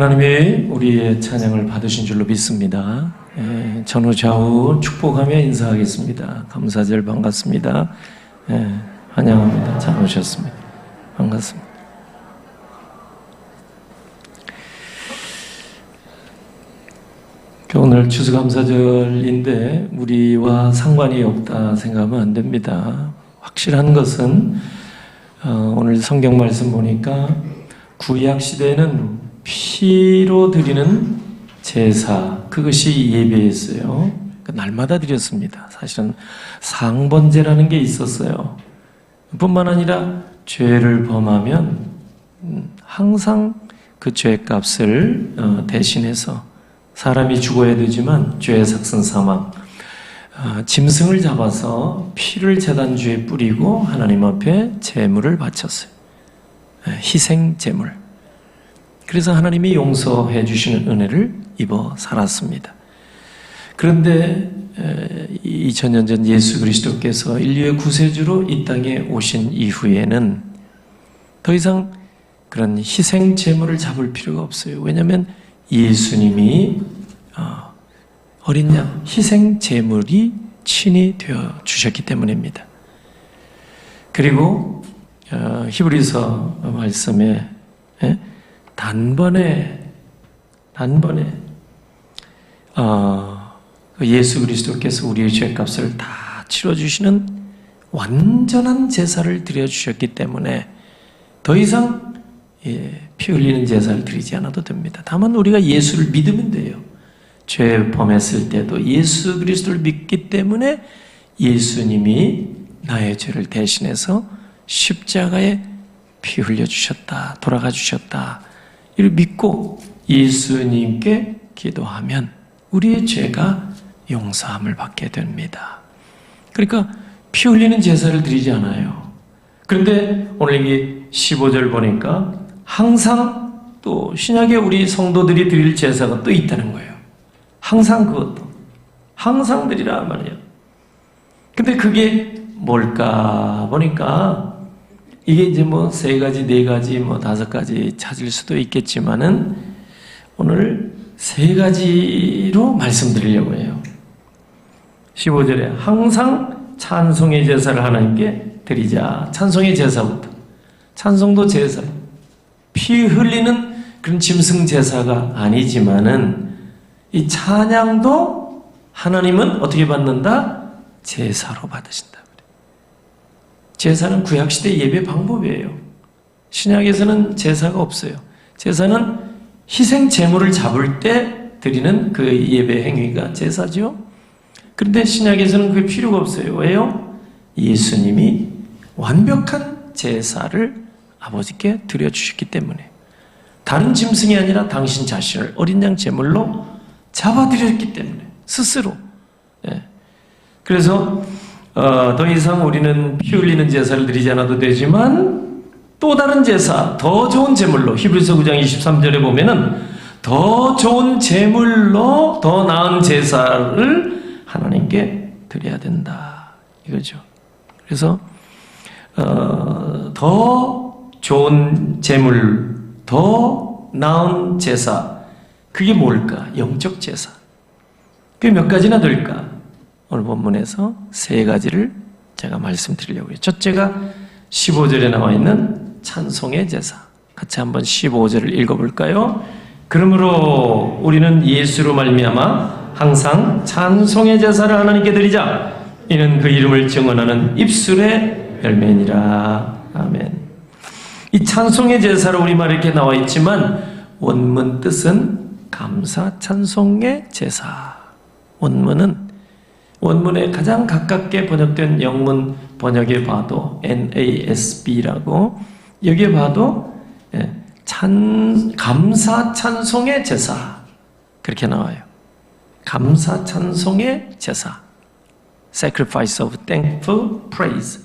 하나님이 우리의 찬양을 받으신 줄로 믿습니다. 전후 좌우 축복하며 인사하겠습니다. 감사절 반갑습니다. 환영합니다. 잘 오셨습니다. 반갑습니다. 오늘 추수감사절인데 우리와 상관이 없다 생각하면 안 됩니다. 확실한 것은 오늘 성경 말씀 보니까 구약 시대에는 피로 드리는 제사, 그것이 예배였어요. 날마다 드렸습니다. 사실은 상번제라는 게 있었어요. 뿐만 아니라 죄를 범하면 항상 그 죄값을 대신해서 사람이 죽어야 되지만 죄의 삭슨 사망, 짐승을 잡아서 피를 제단주에 뿌리고 하나님 앞에 제물을 바쳤어요. 희생 제물. 그래서 하나님이 용서해 주시는 은혜를 입어 살았습니다. 그런데 2000년 전 예수 그리스도께서 인류의 구세주로 이 땅에 오신 이후에는 더 이상 그런 희생 제물을 잡을 필요가 없어요. 왜냐하면 예수님이 어린 양 희생 제물이 친히 되어 주셨기 때문입니다. 그리고 히브리서 말씀에 단번에 예수 그리스도께서 우리의 죄값을 다 치러주시는 완전한 제사를 드려주셨기 때문에 더 이상 피 흘리는 제사를 드리지 않아도 됩니다. 다만 우리가 예수를 믿으면 돼요. 죄 범했을 때도 예수 그리스도를 믿기 때문에 예수님이 나의 죄를 대신해서 십자가에 피 흘려주셨다, 돌아가 주셨다, 이를 믿고 예수님께 기도하면 우리의 죄가 용서함을 받게 됩니다. 그러니까 피 흘리는 제사를 드리지 않아요. 그런데 오늘 이 15절 보니까 항상 또 신약에 우리 성도들이 드릴 제사가 또 있다는 거예요. 항상 그것도 항상 드리라 말이에요. 근데 그게 뭘까 보니까 이게 이제 뭐 3가지, 4가지, 뭐 5가지 찾을 수도 있겠지만은 오늘 3가지로 말씀드리려고 해요. 15절에 항상 찬송의 제사를 하나님께 드리자. 찬송의 제사부터. 찬송도 제사. 피 흘리는 그런 짐승 제사가 아니지만은 이 찬양도 하나님은 어떻게 받는다? 제사로 받으신다. 제사는 구약시대 예배 방법이에요. 신약에서는 제사가 없어요. 제사는 희생 제물을 잡을 때 드리는 그 예배 행위가 제사죠. 그런데 신약에서는 그게 필요가 없어요. 왜요? 예수님이 완벽한 제사를 아버지께 드려주셨기 때문에 다른 짐승이 아니라 당신 자신을 어린 양 제물로 잡아드렸기 때문에 스스로. 그래서 더 이상 우리는 피 흘리는 제사를 드리지 않아도 되지만 또 다른 제사, 더 좋은 제물로 히브리서 9장 23절에 보면은 더 좋은 제물로 더 나은 제사를 하나님께 드려야 된다 이거죠. 그래서 더 좋은 제물, 더 나은 제사, 그게 뭘까? 영적 제사. 그게 몇 가지나 될까? 오늘 본문에서 3가지를 제가 말씀드리려고 해요. 첫째가 15절에 나와 있는 찬송의 제사. 같이 한번 15절을 읽어볼까요? 그러므로 우리는 예수로 말미암아 항상 찬송의 제사를 하나님께 드리자. 이는 그 이름을 증언하는 입술의 열매니라. 아멘. 이 찬송의 제사로 우리말 이렇게 나와 있지만 원문 뜻은 감사 찬송의 제사. 원문에 가장 가깝게 번역된 영문 번역에 봐도 NASB라고 여기에 봐도 감사 찬송의 제사 그렇게 나와요. 감사 찬송의 제사. Sacrifice of thankful praise.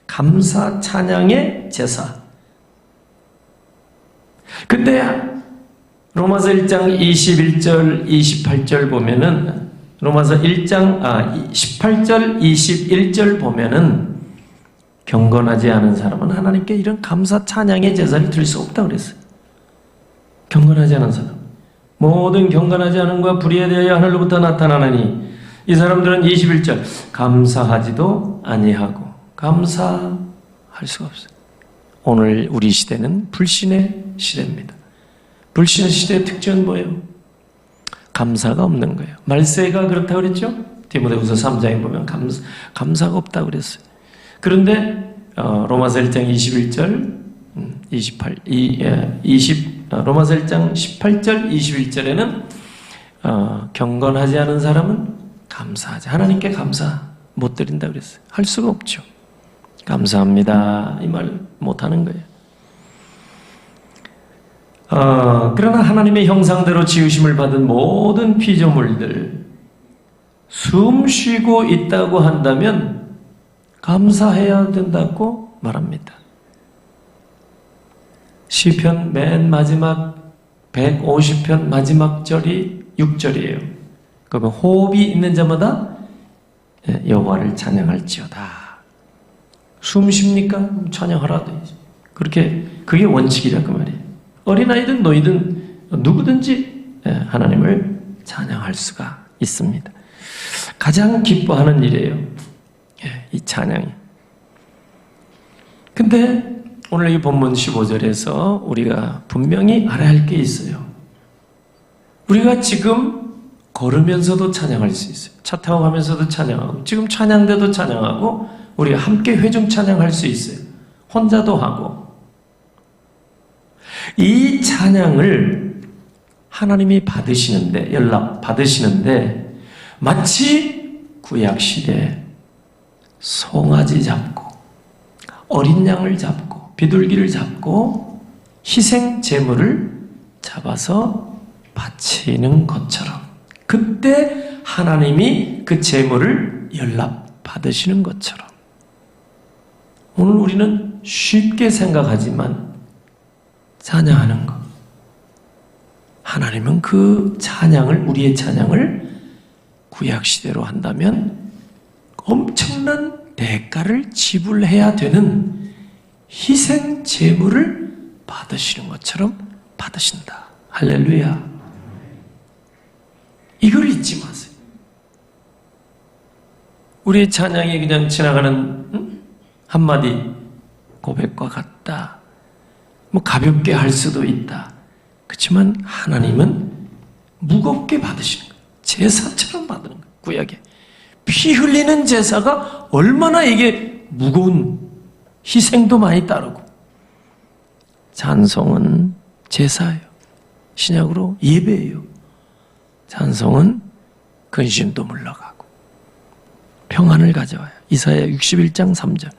감사 찬양의 제사. 근데 로마서 1장 21절, 28절 보면은 로마서 1장 18절, 21절 보면은 경건하지 않은 사람은 하나님께 이런 감사 찬양의 제사를 드릴 수 없다고 그랬어요. 경건하지 않은 사람. 모든 경건하지 않음과 불의에 대하여 하늘로부터 나타나느니 이 사람들은 21절 감사하지도 아니하고 감사할 수가 없어요. 오늘 우리 시대는 불신의 시대입니다. 불신의 시대의 특징은 뭐예요? 감사가 없는 거예요. 말세가 그렇다고 그랬죠? 디모데후서 3장에 보면 감사가 없다고 그랬어요. 그런데 로마서 1장 21절 28, 로마서 1장 18절 21절에는 경건하지 않은 사람은 감사하지 하나님께 감사 못 드린다고 그랬어요. 할 수가 없죠. 감사합니다 이 말 못하는 거예요. 그러나 하나님의 형상대로 지으심을 받은 모든 피조물들 숨 쉬고 있다고 한다면 감사해야 된다고 말합니다. 시편 맨 마지막 150편 마지막 절이 6절이에요. 그러면 호흡이 있는 자마다 여호와를 찬양할지어다. 숨 쉽니까? 찬양하라. 그렇게 그게 원칙이라 그 말이에요. 어린아이든 너희든 누구든지 하나님을 찬양할 수가 있습니다. 가장 기뻐하는 일이에요. 이 찬양이. 근데 오늘 이 본문 15절에서 우리가 분명히 알아야 할 게 있어요. 우리가 지금 걸으면서도 찬양할 수 있어요. 차 타고 가면서도 찬양하고 지금 찬양대도 찬양하고 우리가 함께 회중 찬양할 수 있어요. 혼자도 하고. 이 찬양을 하나님이 받으시는데 연락 받으시는데 마치 구약시대에 송아지 잡고 어린 양을 잡고 비둘기를 잡고 희생 제물을 잡아서 바치는 것처럼 그때 하나님이 그 제물을 연락 받으시는 것처럼 오늘 우리는 쉽게 생각하지만 찬양하는 것 하나님은 그 찬양을 우리의 찬양을 구약시대로 한다면 엄청난 대가를 지불해야 되는 희생 제물을 받으시는 것처럼 받으신다. 할렐루야. 이걸 잊지 마세요. 우리의 찬양이 그냥 지나가는 한마디 고백과 같다. 뭐 가볍게 할 수도 있다. 그렇지만 하나님은 무겁게 받으시는 거예요. 제사처럼 받는 거예요. 구약에. 피 흘리는 제사가 얼마나 이게 무거운 희생도 많이 따르고 찬송은 제사예요. 신약으로 예배예요. 찬송은 근심도 물러가고 평안을 가져와요. 이사야 61장 3절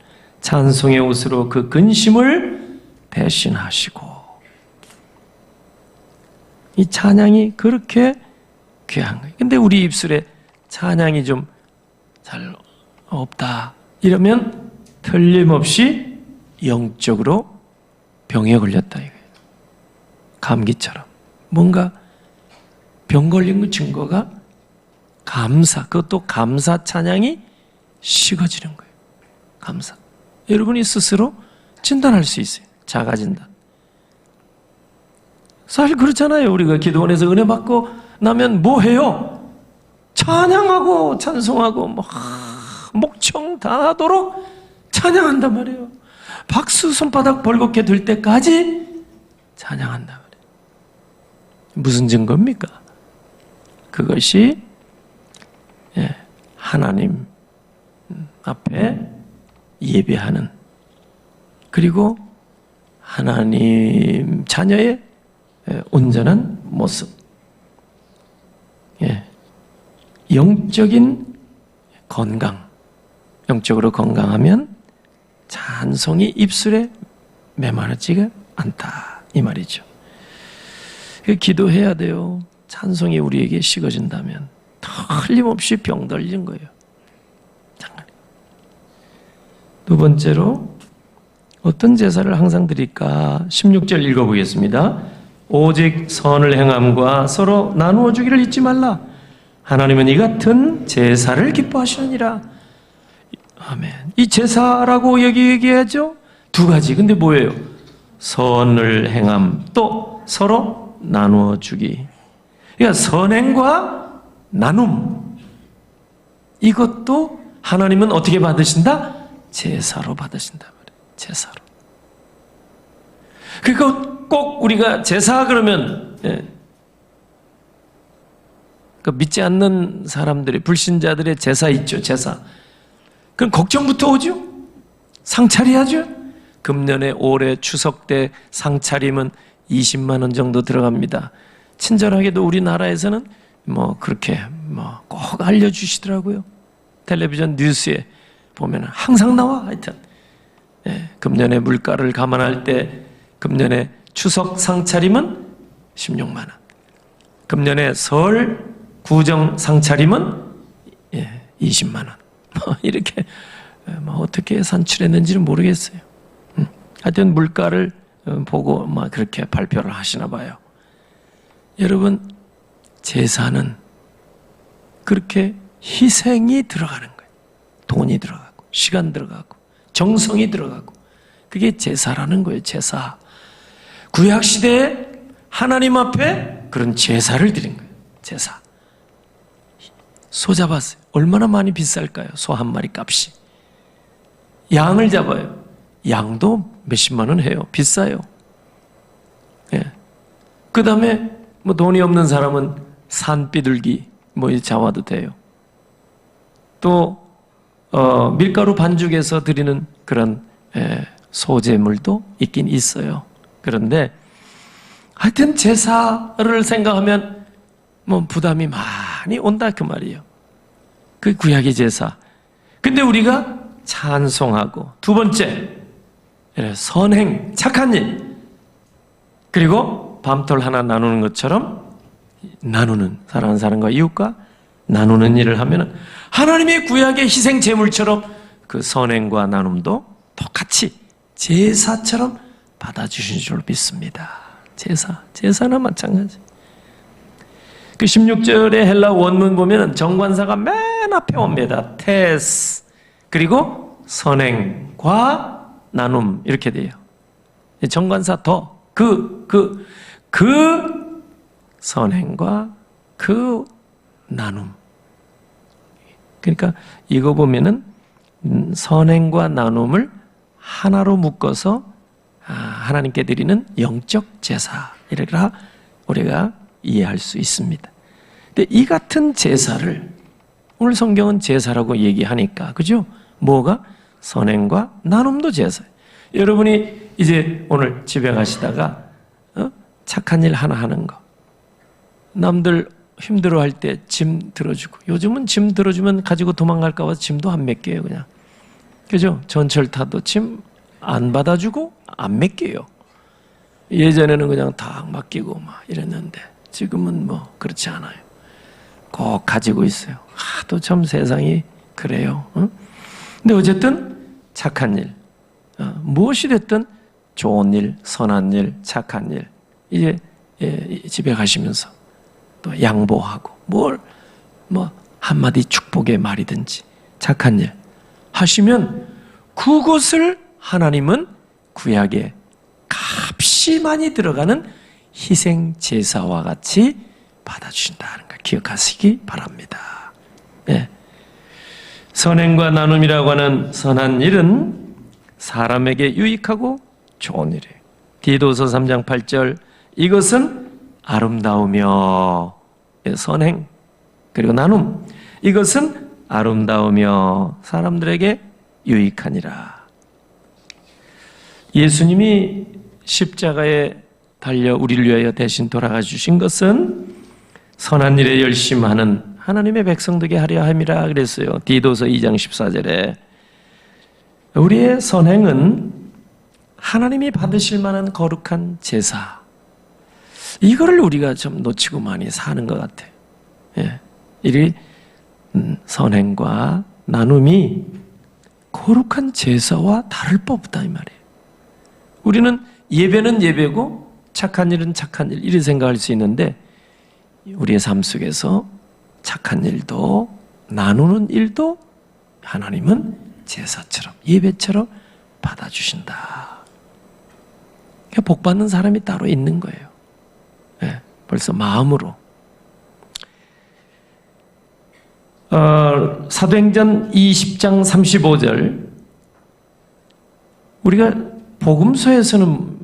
찬송의 옷으로 그 근심을 대신하시고 이 찬양이 그렇게 귀한 거예요. 근데 우리 입술에 찬양이 좀 잘 없다 이러면 틀림없이 영적으로 병에 걸렸다 이거예요. 감기처럼 뭔가 병 걸린 그 증거가 감사, 그것도 감사 찬양이 식어지는 거예요. 감사. 여러분이 스스로 진단할 수 있어요. 자가 진단. 사실 그렇잖아요. 우리가 기도원에서 은혜 받고 나면 뭐 해요? 찬양하고 찬송하고 목청 다 하도록 찬양한단 말이에요. 박수 손바닥 벌겋게 들 때까지 찬양한단 말이에요. 무슨 증거입니까? 그것이 하나님 앞에 예배하는 그리고 하나님 자녀의 온전한 모습 영적인 건강 영적으로 건강하면 찬송이 입술에 메마르지가 않다 이 말이죠. 기도해야 돼요. 찬송이 우리에게 식어진다면 틀림없이 병들린 거예요. 두 번째로 어떤 제사를 항상 드릴까? 16절 읽어보겠습니다. 오직 선을 행함과 서로 나누어 주기를 잊지 말라. 하나님은 이 같은 제사를 기뻐하시느니라. 아멘. 이 제사라고 여기 얘기하죠? 두 가지. 근데 뭐예요? 선을 행함 또 서로 나누어 주기. 그러니까 선행과 나눔, 이것도 하나님은 어떻게 받으신다? 제사로 받으신다 말이에요. 제사로. 그러니까 꼭 우리가 제사 그러면 그 믿지 않는 사람들의, 불신자들의 제사 있죠. 제사. 그럼 걱정부터 오죠. 상차려야죠. 금년에 올해 추석 때 상차림은 20만 원 정도 들어갑니다. 친절하게도 우리나라에서는 그렇게 꼭 알려주시더라고요. 텔레비전 뉴스에 보면 항상 나와. 하여튼 금년에 물가를 감안할 때 금년에 추석 상차림은 16만 원. 금년에 설 구정 상차림은 20만 원. 이렇게 어떻게 산출했는지는 모르겠어요. 하여튼 물가를 보고 그렇게 발표를 하시나 봐요. 여러분, 제사는 그렇게 희생이 들어가는 거예요. 돈이 들어가고 시간 들어가고 정성이 들어가고, 그게 제사라는 거예요. 제사. 구약시대에 하나님 앞에 그런 제사를 드린 거예요. 제사. 소 잡았어요. 얼마나 많이 비쌀까요? 소 한 마리 값이. 양을 잡아요. 양도 몇십만 원 해요. 비싸요. 그 다음에 돈이 없는 사람은 산비둘기 잡아도 돼요. 또 밀가루 반죽해서 드리는 그런 소제물도 있긴 있어요. 그런데 하여튼 제사를 생각하면 부담이 많이 온다 그 말이에요. 그 구약의 제사. 근데 우리가 찬송하고, 두 번째 선행, 착한 일, 그리고 밤톨 하나 나누는 것처럼 나누는, 사랑하는 사람과 이웃과 나누는 일을 하면 하나님의 구약의 희생 제물처럼 그 선행과 나눔도 똑같이 제사처럼 받아주신 줄 믿습니다. 제사나 마찬가지. 그 16절의 헬라 원문 보면 정관사가 맨 앞에 옵니다. 테스, 그리고 선행과 나눔, 이렇게 돼요. 정관사 더, 그 선행과 그 나눔. 그러니까 이거 보면은 선행과 나눔을 하나로 묶어서 하나님께 드리는 영적 제사이라 우리가 이해할 수 있습니다. 근데 이 같은 제사를 오늘 성경은 제사라고 얘기하니까, 그죠? 뭐가? 선행과 나눔도 제사예요. 여러분이 이제 오늘 집에 가시다가 착한 일 하나 하는 거, 남들 힘들어할 때 짐 들어주고, 요즘은 짐 들어주면 가지고 도망갈까 봐 짐도 안 맡겨요. 그냥, 그죠? 전철 타도 짐 안 받아주고 안 맡겨요. 예전에는 그냥 다 맡기고 이랬는데 지금은 그렇지 않아요. 꼭 가지고 있어요. 또 참 세상이 그래요. 근데 어쨌든 착한 일, 무엇이 됐든 좋은 일, 선한 일, 착한 일, 이제 집에 가시면서 또 양보하고 한마디 축복의 말이든지 착한 일 하시면 그것을 하나님은 구약에 값이 많이 들어가는 희생 제사와 같이 받아주신다는 걸 기억하시기 바랍니다. 선행과 나눔이라고 하는 선한 일은 사람에게 유익하고 좋은 일이에요. 디도서 3장 8절, 이것은 아름다우며, 선행 그리고 나눔, 이것은 아름다우며 사람들에게 유익하니라. 예수님이 십자가에 달려 우리를 위하여 대신 돌아가 주신 것은 선한 일에 열심하는 하나님의 백성 되게 하려 함이라 그랬어요. 디도서 2장 14절에 우리의 선행은 하나님이 받으실 만한 거룩한 제사, 이거를 우리가 좀 놓치고 많이 사는 것 같아요. 이 선행과 나눔이 거룩한 제사와 다를 법이다 이 말이에요. 우리는 예배는 예배고 착한 일은 착한 일, 이렇게 생각할 수 있는데 우리의 삶 속에서 착한 일도 나누는 일도 하나님은 제사처럼, 예배처럼 받아주신다. 복 받는 사람이 따로 있는 거예요. 벌써 마음으로 사도행전 20장 35절, 우리가 복음서에서는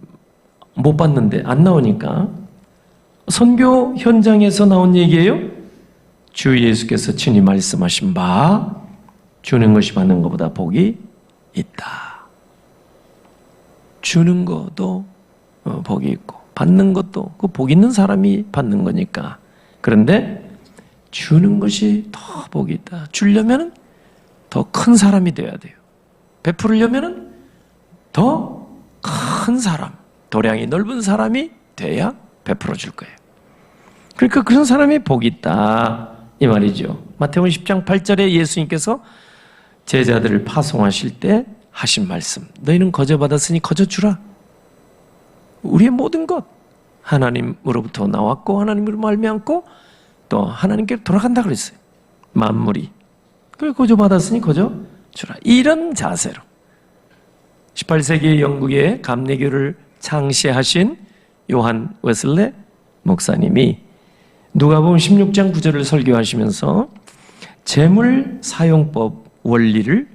못 봤는데 안 나오니까 선교 현장에서 나온 얘기예요. 주 예수께서 친히 말씀하신 바 주는 것이 받는 것보다 복이 있다. 주는 것도 복이 있고 받는 것도 그 복 있는 사람이 받는 거니까. 그런데 주는 것이 더 복이 있다. 주려면 더 큰 사람이 돼야 돼요. 베풀려면 더 큰 사람, 도량이 넓은 사람이 돼야 베풀어 줄 거예요. 그러니까 그런 사람이 복이 있다 이 말이죠. 마태복음 10장 8절에 예수님께서 제자들을 파송하실 때 하신 말씀, 너희는 거저 받았으니 거저 주라. 우리의 모든 것 하나님으로부터 나왔고 하나님으로 말미암고 또 하나님께 돌아간다 그랬어요. 만물이. 그걸 거저 받았으니 거저 주라. 이런 자세로 18세기 영국의 감리교를 창시하신 요한 웨슬레 목사님이 누가복음 16장 9절을 설교하시면서 재물 사용법 원리를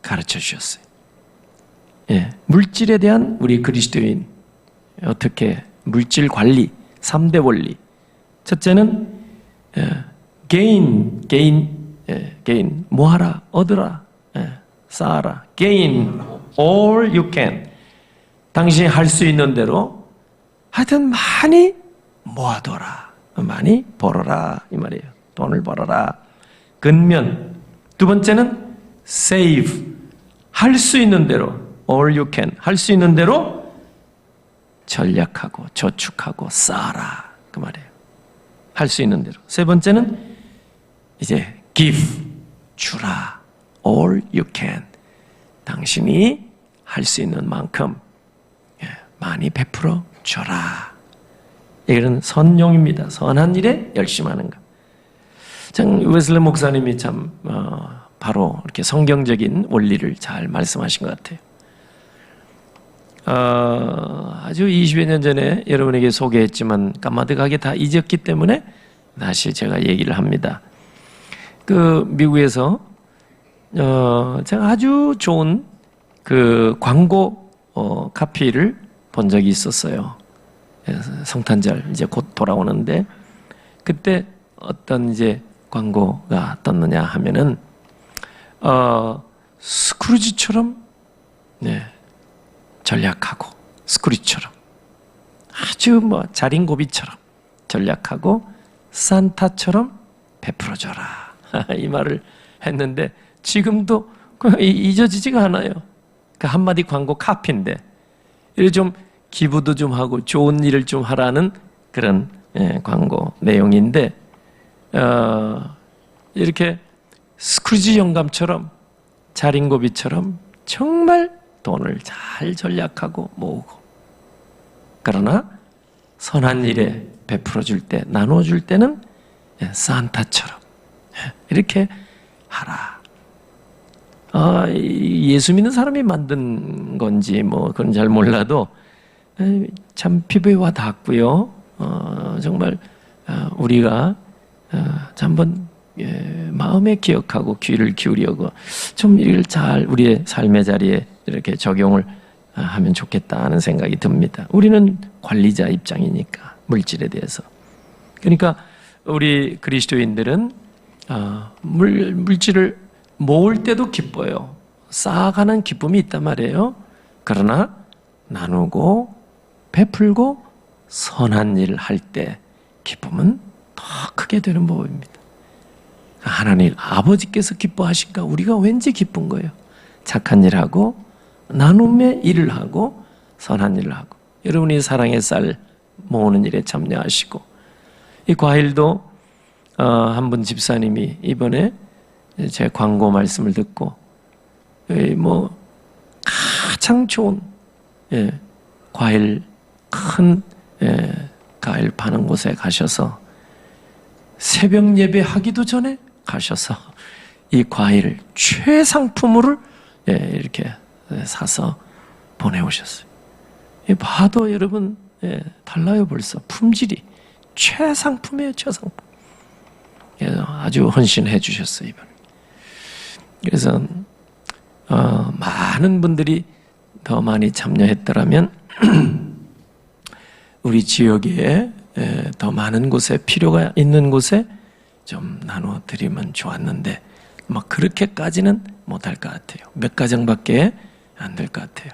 가르쳐 주셨어요. 예, 물질에 대한 우리 그리스도인 어떻게 물질 관리 3대 원리. 첫째는 게인 모아라, 얻으라, 쌓아라. gain all you can. 당신이 할 수 있는 대로 하여튼 많이 모아둬라, 많이 벌어라 이 말이에요. 돈을 벌어라. 근면. 두 번째는 save. 할 수 있는 대로 all you can. 할 수 있는 대로 전략하고 저축하고 쌓아라 그 말이에요. 할 수 있는 대로. 세 번째는 이제 give. 주라. all you can. 당신이 할 수 있는 만큼 많이 베풀어 줘라. 이런 선용입니다. 선한 일에 열심하는 것. 참 웨슬레 목사님이 참 바로 이렇게 성경적인 원리를 잘 말씀하신 것 같아요. 아주 20여 년 전에 여러분에게 소개했지만 까마득하게 다 잊었기 때문에 다시 제가 얘기를 합니다. 그 미국에서 제가 아주 좋은 그 광고 카피를 본 적이 있었어요. 성탄절 이제 곧 돌아오는데 그때 어떤 이제 광고가 떴느냐 하면은 스크루지처럼 전략하고 스크루지처럼 아주 뭐 자린고비처럼 전략하고 산타처럼 베풀어줘라 이 말을 했는데 지금도 잊어지지가 않아요. 그 한마디 광고 카피인데 이렇게 좀 기부도 좀 하고 좋은 일을 좀 하라는 그런 광고 내용인데 이렇게 스크루지 영감처럼 자린고비처럼 정말 돈을 잘 전략하고 모으고 그러나 선한 일에 베풀어 줄 때 나눠 줄 때는 산타처럼 이렇게 하라. 예수 믿는 사람이 만든 건지 뭐 그건 잘 몰라도 참 피부에 와 닿고요. 정말 우리가 한번 마음에 기억하고 귀를 기울이고 좀 이걸 잘 우리의 삶의 자리에 이렇게 적용을 하면 좋겠다 하는 생각이 듭니다. 우리는 관리자 입장이니까 물질에 대해서. 그러니까 우리 그리스도인들은 물질을 모을 때도 기뻐요. 쌓아가는 기쁨이 있단 말이에요. 그러나 나누고 베풀고 선한 일을 할 때 기쁨은 더 크게 되는 법입니다. 하나님 아버지께서 기뻐하실까 우리가 왠지 기쁜 거예요. 착한 일하고 나눔의 일을 하고 선한 일을 하고 여러분이 사랑의 쌀 모으는 일에 참여하시고 이 과일도 한 분 집사님이 이번에 제 광고 말씀을 듣고 뭐 가장 좋은 과일 큰 과일 파는 곳에 가셔서 새벽 예배 하기도 전에 가셔서 이 과일을 최상품으로 이렇게 사서 보내오셨어요. 봐도 여러분 달라요 벌써 품질이 최상품이에요 최상품. 아주 헌신해 주셨어요, 이번. 그래서 많은 분들이 더 많이 참여했더라면 우리 지역에 더 많은 곳에 필요가 있는 곳에 좀 나눠 드리면 좋았는데 막 그렇게까지는 못할 것 같아요. 몇 가정밖에 안 될 것 같아요.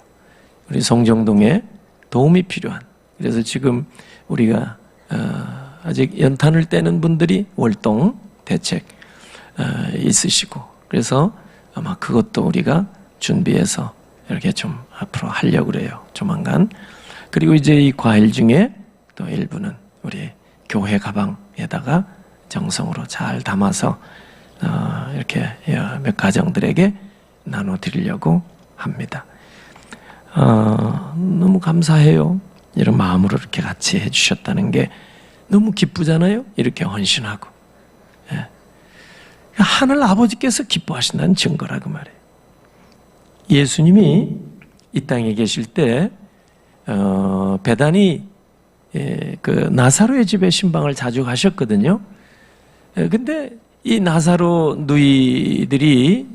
우리 송정동에 도움이 필요한. 그래서 지금 우리가 아직 연탄을 떼는 분들이 월동 대책 있으시고, 그래서 아마 그것도 우리가 준비해서 이렇게 좀 앞으로 하려고 그래요, 조만간. 그리고 이제 이 과일 중에 또 일부는 우리 교회 가방에다가 정성으로 잘 담아서 이렇게 몇 가정들에게 나눠드리려고 합니다. 너무 감사해요. 이런 마음으로 이렇게 같이 해주셨다는 게 너무 기쁘잖아요. 이렇게 헌신하고. 예. 하늘 아버지께서 기뻐하신다는 증거라고 말해요. 예수님이 이 땅에 계실 때 베다니 그 나사로의 집에 신방을 자주 가셨거든요. 근데 이 나사로 누이들이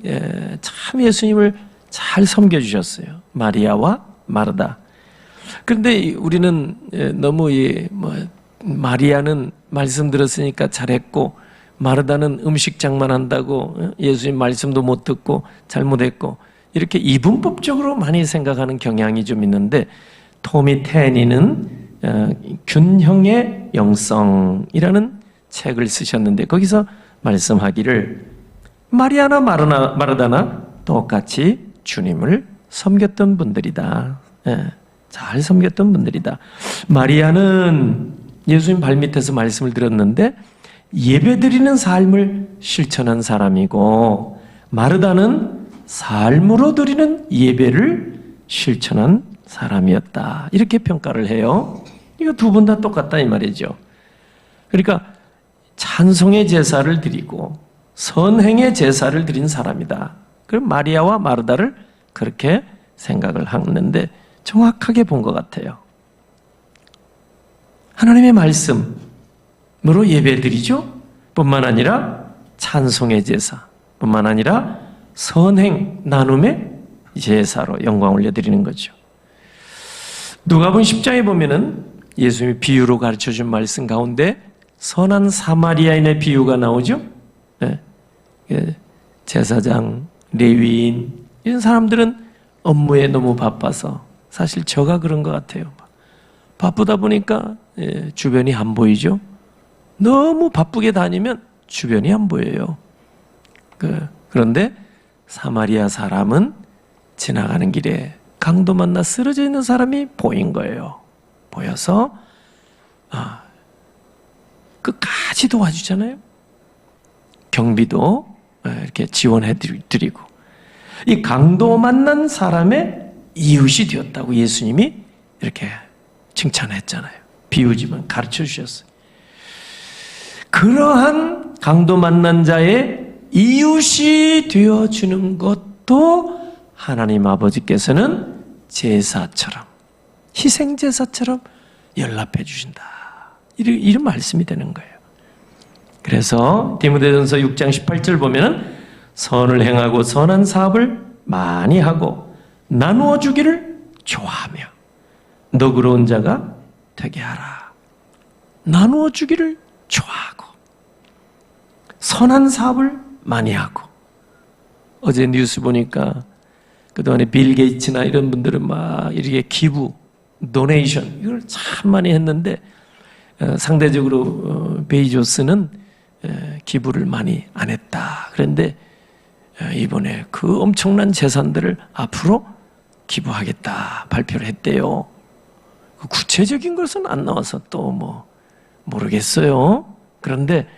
참 예수님을 잘 섬겨주셨어요. 마리아와 마르다. 그런데 우리는 너무 마리아는 말씀 들었으니까 잘했고 마르다는 음식 장만한다고 예수님 말씀도 못 듣고 잘못했고 이렇게 이분법적으로 많이 생각하는 경향이 좀 있는데, 토미 테니는 균형의 영성이라는 책을 쓰셨는데 거기서 말씀하기를 마리아나 마르다나 똑같이 주님을 섬겼던 분들이다. 잘 섬겼던 분들이다. 마리아는 예수님 발밑에서 말씀을 들었는데 예배드리는 삶을 실천한 사람이고, 마르다는 삶으로 드리는 예배를 실천한 사람이었다. 이렇게 평가를 해요. 이거 두 분 다 똑같다 이 말이죠. 그러니까 찬송의 제사를 드리고 선행의 제사를 드린 사람이다. 그럼 마리아와 마르다를 그렇게 생각을 하는데 정확하게 본 것 같아요. 하나님의 말씀으로 예배드리죠. 뿐만 아니라 찬송의 제사, 뿐만 아니라 선행 나눔의 제사로 영광 올려드리는 거죠. 누가복음 10장에 보면은 예수님이 비유로 가르쳐준 말씀 가운데 선한 사마리아인의 비유가 나오죠. 네. 제사장, 레위인 이런 사람들은 업무에 너무 바빠서, 사실 저가 그런 것 같아요. 바쁘다 보니까 주변이 안 보이죠. 너무 바쁘게 다니면 주변이 안 보여요. 그런데 사마리아 사람은 지나가는 길에 강도 만나 쓰러져 있는 사람이 보인 거예요. 보여서 끝까지 도와주잖아요. 경비도 이렇게 지원해 드리고, 이 강도 만난 사람의 이웃이 되었다고 예수님이 이렇게 칭찬했잖아요. 비유지만 가르쳐 주셨어요. 그러한 강도 만난 자의 이웃이 되어주는 것도 하나님 아버지께서는 제사처럼, 희생제사처럼 연락해 주신다. 이런 말씀이 되는 거예요. 그래서 디모데전서 6장 18절 보면은 선을 행하고 선한 사업을 많이 하고 나누어 주기를 좋아하며 너그러운 자가 되게 하라. 나누어 주기를 좋아하고 선한 사업을 많이 하고. 어제 뉴스 보니까 그동안에 빌 게이츠나 이런 분들은 막 이렇게 기부, 도네이션 이걸 참 많이 했는데 상대적으로 베이조스는 기부를 많이 안 했다. 그런데 이번에 그 엄청난 재산들을 앞으로 기부하겠다 발표를 했대요. 그 구체적인 것은 안 나와서 또 모르겠어요. 그런데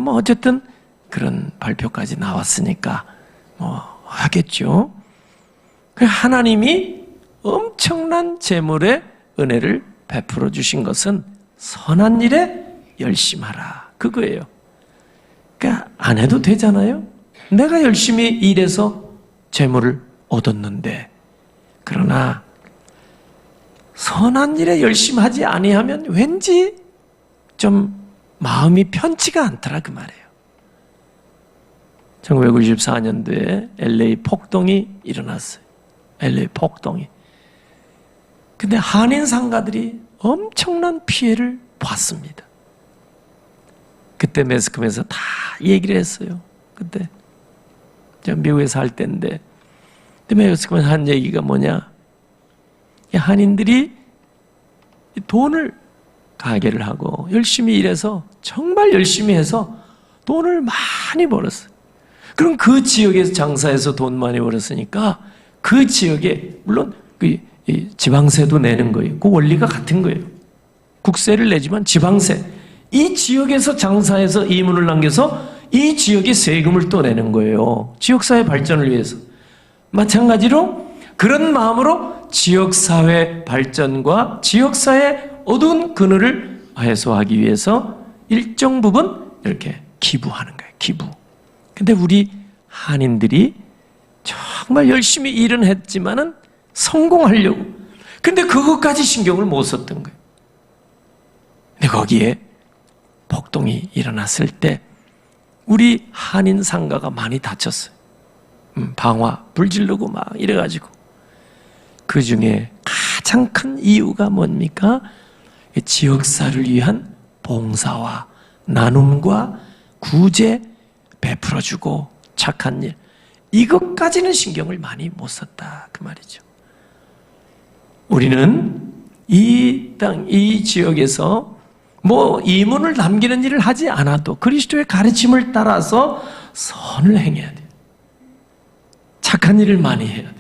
어쨌든 그런 발표까지 나왔으니까 하겠죠. 하나님이 엄청난 재물의 은혜를 베풀어 주신 것은 선한 일에 열심하라. 그거예요. 그러니까 안 해도 되잖아요. 내가 열심히 일해서 재물을 얻었는데, 그러나 선한 일에 열심히 하지 아니하면 왠지 좀 마음이 편치가 않더라 그 말이에요. 1994년도에 LA 폭동이 일어났어요. LA 폭동이. 근데 한인 상가들이 엄청난 피해를 봤습니다. 그때 매스컴에서 다 얘기를 했어요. 그때 제가 미국에 살 때인데, 매스컴에서 한 얘기가 뭐냐, 이 한인들이 돈을 가게를 하고 열심히 일해서, 정말 열심히 해서 돈을 많이 벌었어요. 그럼 그 지역에서 장사해서 돈 많이 벌었으니까 그 지역에 물론 이 지방세도 내는 거예요. 그 원리가 같은 거예요. 국세를 내지만 지방세, 이 지역에서 장사해서 이문을 남겨서 이 지역에 세금을 또 내는 거예요. 지역사회 발전을 위해서. 마찬가지로 그런 마음으로 지역사회 발전과 지역사회 어두운 그늘을 해소하기 위해서 일정 부분 이렇게 기부하는 거예요. 기부. 근데 우리 한인들이 정말 열심히 일은 했지만은 성공하려고. 근데 그것까지 신경을 못 썼던 거예요. 근데 거기에 폭동이 일어났을 때 우리 한인 상가가 많이 다쳤어요. 방화, 불 지르고 막 이래가지고. 그 중에 가장 큰 이유가 뭡니까? 지역사를 위한 봉사와 나눔과 구제 베풀어주고 착한 일, 이것까지는 신경을 많이 못 썼다 그 말이죠. 우리는 이 땅, 이 지역에서 뭐 이문을 남기는 일을 하지 않아도 그리스도의 가르침을 따라서 선을 행해야 돼요. 착한 일을 많이 해야 돼요.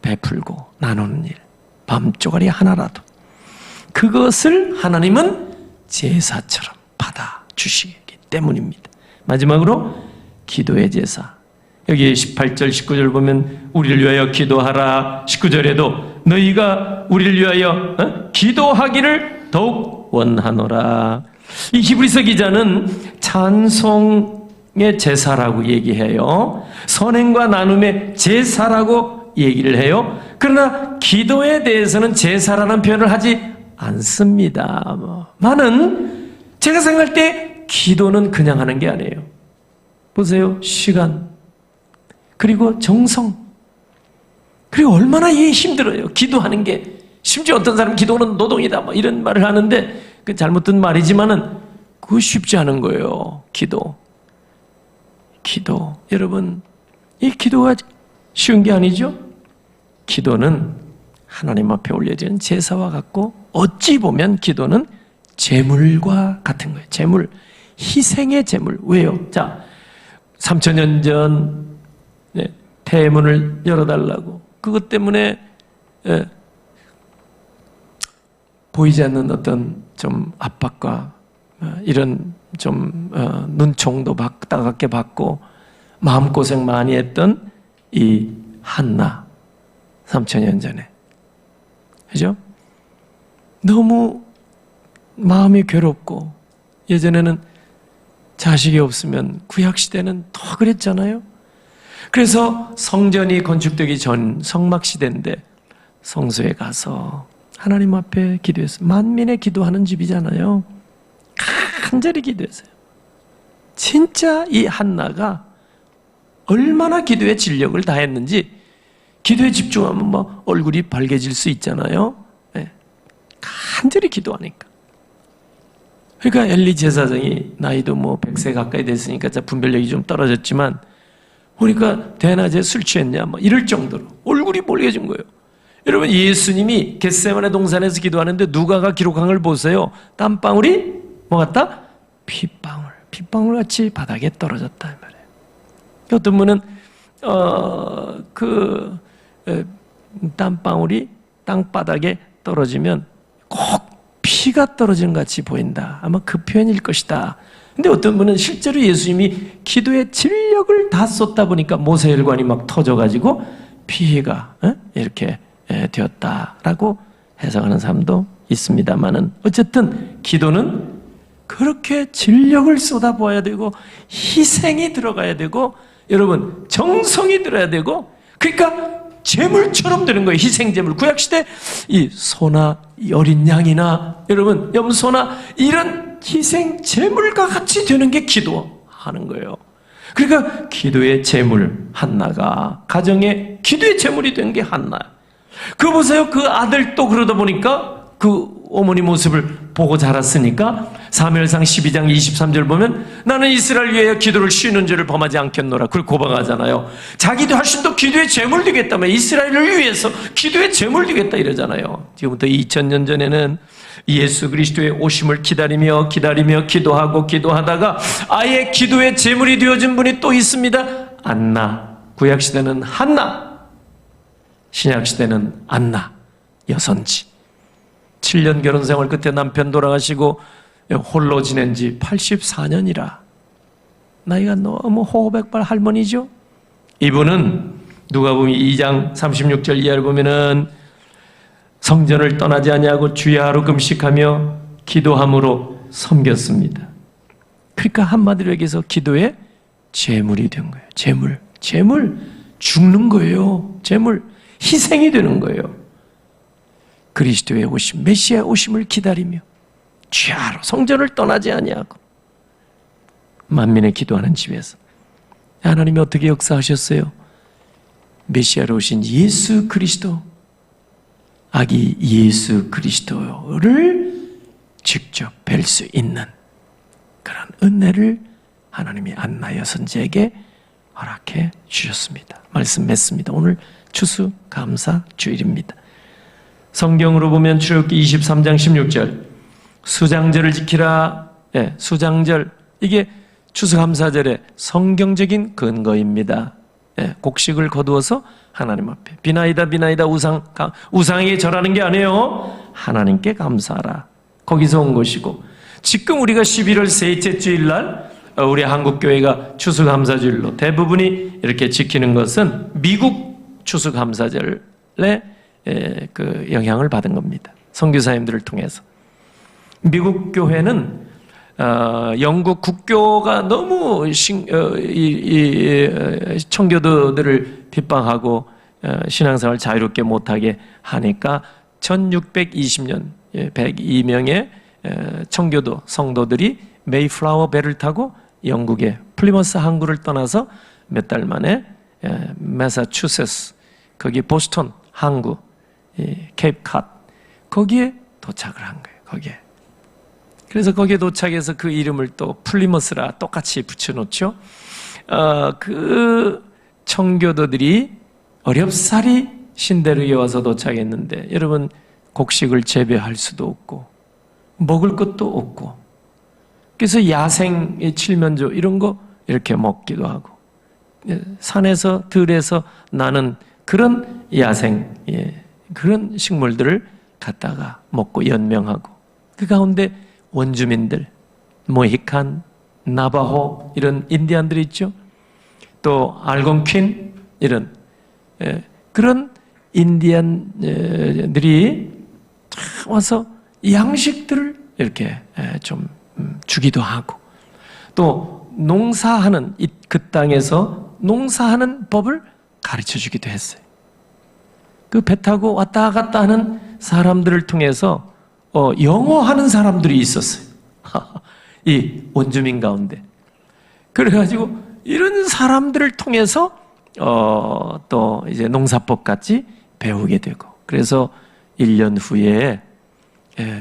베풀고 나누는 일, 밤조가리 하나라도 그것을 하나님은 제사처럼 받아주시기 때문입니다. 마지막으로 기도의 제사. 여기 18절 19절 보면 우리를 위하여 기도하라. 19절에도 너희가 우리를 위하여 기도하기를 더욱 원하노라. 이 히브리서 기자는 찬송의 제사라고 얘기해요. 선행과 나눔의 제사라고 얘기를 해요. 그러나 기도에 대해서는 제사라는 표현을 하지 않습니다. 많은 제가 생각할 때 기도는 그냥 하는 게 아니에요. 보세요. 시간, 그리고 정성, 그리고 얼마나 이게 힘들어요. 기도하는 게. 심지어 어떤 사람은 기도는 노동이다 뭐 이런 말을 하는데 그 잘못된 말이지만은 그거 쉽지 않은 거예요. 기도. 여러분, 이 기도가 쉬운 게 아니죠? 기도는 하나님 앞에 올려지는 제사와 같고 어찌 보면 기도는 제물과 같은 거예요. 제물, 희생의 제물. 왜요? 자, 3000년 전 태문을 열어달라고, 그것 때문에 보이지 않는 어떤 좀 압박과 이런 좀 눈총도 따갑게 받고 마음고생 많이 했던 이 한나, 3000년 전에, 그죠? 너무 마음이 괴롭고, 예전에는 자식이 없으면, 구약시대는 더 그랬잖아요. 그래서 성전이 건축되기 전 성막시대인데 성소에 가서 하나님 앞에 기도했어요. 만민의 기도하는 집이잖아요. 간절히 기도했어요. 진짜 이 한나가 얼마나 기도에 진력을 다했는지, 기도에 집중하면 뭐 얼굴이 밝아질 수 있잖아요. 네. 간절히 기도하니까. 그러니까 엘리 제사장이 나이도 뭐 100세 가까이 됐으니까 분별력이 좀 떨어졌지만, 보니까 대낮에 술 취했냐 뭐 이럴 정도로 얼굴이 빨개진 거예요. 여러분, 예수님이 겟세마네 동산에서 기도하는데 누가가 기록한 걸 보세요. 땀방울이 뭐 같다? 핏방울 같이 바닥에 떨어졌다 이 말이에요. 어떤 분은 땀방울이 땅바닥에 떨어지면 꼭 피가 떨어지는 것 같이 보인다. 아마 그 표현일 것이다. 근데 어떤 분은 실제로 예수님이 기도에 진력을 다 쏟다 보니까 모세혈관이 막 터져가지고 피해가 이렇게 되었다라고 해석하는 사람도 있습니다만은, 어쨌든 기도는 그렇게 진력을 쏟아부어야 되고 희생이 들어가야 되고, 여러분, 정성이 들어야 되고, 그러니까 제물처럼 되는 거예요. 희생제물. 구약시대 이 소나 이 어린 양이나 여러분 염소나 이런 희생제물과 같이 되는 게 기도하는 거예요. 그러니까 기도의 제물 한나가 가정의 기도의 제물이 된 게 한나. 그 보세요. 그 아들도 그러다 보니까 그 어머니 모습을 보고 자랐으니까 사무엘상 12장 23절 보면 나는 이스라엘 위하여 기도를 쉬는 죄를 범하지 않겠노라. 그걸 고백하잖아요. 자기도 훨씬 더 기도의 제물 되겠다며 이스라엘을 위해서 기도의 제물 되겠다 이러잖아요. 지금부터 2000년 전에는 예수 그리스도의 오심을 기다리며 기도하고 기도하다가 아예 기도의 제물이 되어진 분이 또 있습니다. 안나. 구약시대는 한나, 신약시대는 안나 여선지. 7년 결혼생활 끝에 남편 돌아가시고 홀로 지낸 지 84년이라 나이가 너무 호백발 할머니죠. 이분은 누가복음 2장 36절 이하를 보면은 성전을 떠나지 아니하고 주의 하루 금식하며 기도함으로 섬겼습니다. 그러니까 한마디로 얘기해서 기도의 제물이 된 거예요. 제물 죽는 거예요. 제물 희생이 되는 거예요. 그리스도의 오심, 메시아의 오심을 기다리며 주야로 성전을 떠나지 아니하고 만민의 기도하는 집에서 하나님이 어떻게 역사하셨어요? 메시아로 오신 예수 그리스도, 아기 예수 그리스도를 직접 뵐 수 있는 그런 은혜를 하나님이 안나 여선지에게 허락해 주셨습니다. 말씀 맺습니다. 오늘 추수감사 주일입니다. 성경으로 보면 출애굽기 23장 16절 수장절을 지키라. 수장절, 이게 추수감사절의 성경적인 근거입니다. 곡식을 거두어서 하나님 앞에 비나이다 우상에게 절하는 게 아니에요. 하나님께 감사하라. 거기서 온 것이고, 지금 우리가 11월 셋째 주일날 우리 한국교회가 추수감사주일로 대부분이 이렇게 지키는 것은 미국 추수감사절의 그 영향을 받은 겁니다. 선교사님들을 통해서. 미국 교회는 영국 국교가 너무 청교도들을 핍박하고 신앙생활 자유롭게 못하게 하니까 1620년 102명의 청교도 성도들이 메이플라워 배를 타고 영국의 플리머스 항구를 떠나서 몇 달 만에 매사추세츠, 거기 보스턴 항구, 케이프 컷, 거기에 도착을 한 거예요. 거기에. 그래서 거기에 도착해서 그 이름을 또 플리머스라 똑같이 붙여놓죠. 그 청교도들이 어렵사리 신대륙에 와서 도착했는데, 여러분, 곡식을 재배할 수도 없고 먹을 것도 없고, 그래서 야생의 칠면조 이런 거 이렇게 먹기도 하고, 산에서 들에서 나는 그런 야생, 그런 식물들을 갖다가 먹고 연명하고, 그 가운데 원주민들, 모히칸, 나바호 이런 인디안들이 있죠. 또 알곤퀸 이런 그런 인디안들이 와서 양식들을 이렇게 좀 주기도 하고, 또 농사하는 그 땅에서 농사하는 법을 가르쳐 주기도 했어요. 그 배 타고 왔다 갔다 하는 사람들을 통해서 영어하는 사람들이 있었어요. 이 원주민 가운데. 그래가지고 이런 사람들을 통해서 또 이제 농사법 같이 배우게 되고, 그래서 1년 후에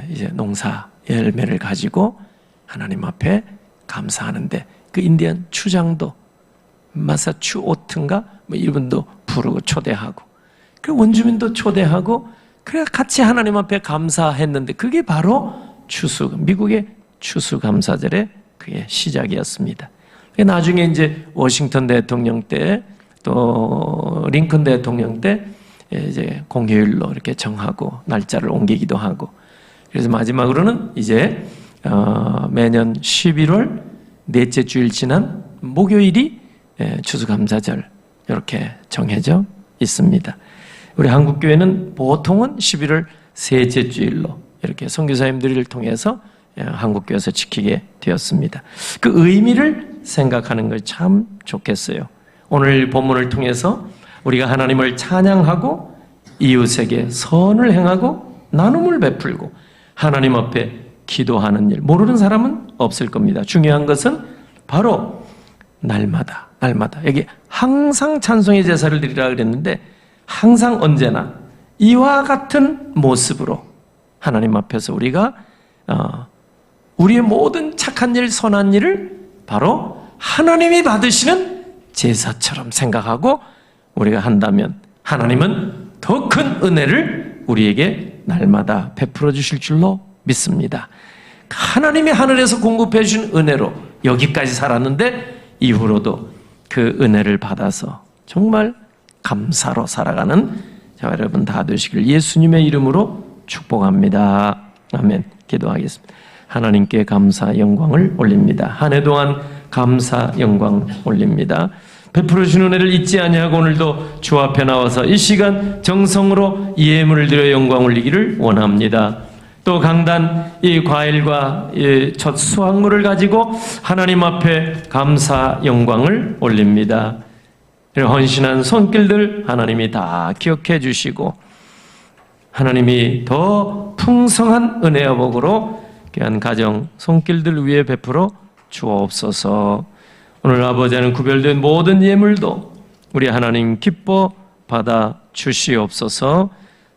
이제 농사 열매를 가지고 하나님 앞에 감사하는데, 그 인디안 추장도 마사추오트인가 뭐 이분도 부르고 초대하고, 그 원주민도 초대하고, 그래 같이 하나님 앞에 감사했는데, 그게 바로 미국의 추수감사절의 그게 시작이었습니다. 나중에 이제 워싱턴 대통령 때, 또 링컨 대통령 때 이제 공휴일로 이렇게 정하고 날짜를 옮기기도 하고, 그래서 마지막으로는 이제 매년 11월 넷째 주일 지난 목요일이 추수감사절 이렇게 정해져 있습니다. 우리 한국교회는 보통은 11월 셋째 주일로 이렇게 선교사님들을 통해서 한국교회에서 지키게 되었습니다. 그 의미를 생각하는 걸 참 좋겠어요. 오늘 본문을 통해서 우리가 하나님을 찬양하고 이웃에게 선을 행하고 나눔을 베풀고 하나님 앞에 기도하는 일, 모르는 사람은 없을 겁니다. 중요한 것은 바로 날마다 날마다. 여기 항상 찬송의 제사를 드리라 그랬는데 항상 언제나 이와 같은 모습으로 하나님 앞에서 우리가 우리의 모든 착한 일, 선한 일을 바로 하나님이 받으시는 제사처럼 생각하고 우리가 한다면 하나님은 더 큰 은혜를 우리에게 날마다 베풀어 주실 줄로 믿습니다. 하나님이 하늘에서 공급해 주신 은혜로 여기까지 살았는데 이후로도 그 은혜를 받아서 정말 감사로 살아가는 저와 여러분 다 되시길 예수님의 이름으로 축복합니다. 아멘. 기도하겠습니다. 하나님께 감사 영광을 올립니다. 한 해 동안 감사 영광 올립니다. 베풀어 주신 은혜를 잊지 아니하고 오늘도 주 앞에 나와서 이 시간 정성으로 예물을 드려 영광 올리기를 원합니다. 또 강단 이 과일과 이 첫 수확물을 가지고 하나님 앞에 감사 영광을 올립니다. 이런 헌신한 손길들 하나님이 다 기억해 주시고 하나님이 더 풍성한 은혜와 복으로 귀한 가정 손길들 위에 베풀어 주옵소서. 오늘 아버지 하는 구별된 모든 예물도 우리 하나님 기뻐 받아 주시옵소서.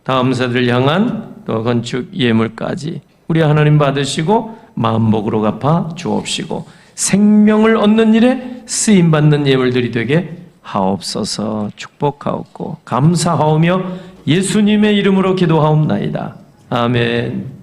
다음 세대를 향한 또 건축 예물까지 우리 하나님 받으시고 마음복으로 갚아 주옵시고 생명을 얻는 일에 쓰임받는 예물들이 되게 하옵소서. 축복하옵고 감사하오며 예수님의 이름으로 기도하옵나이다. 아멘.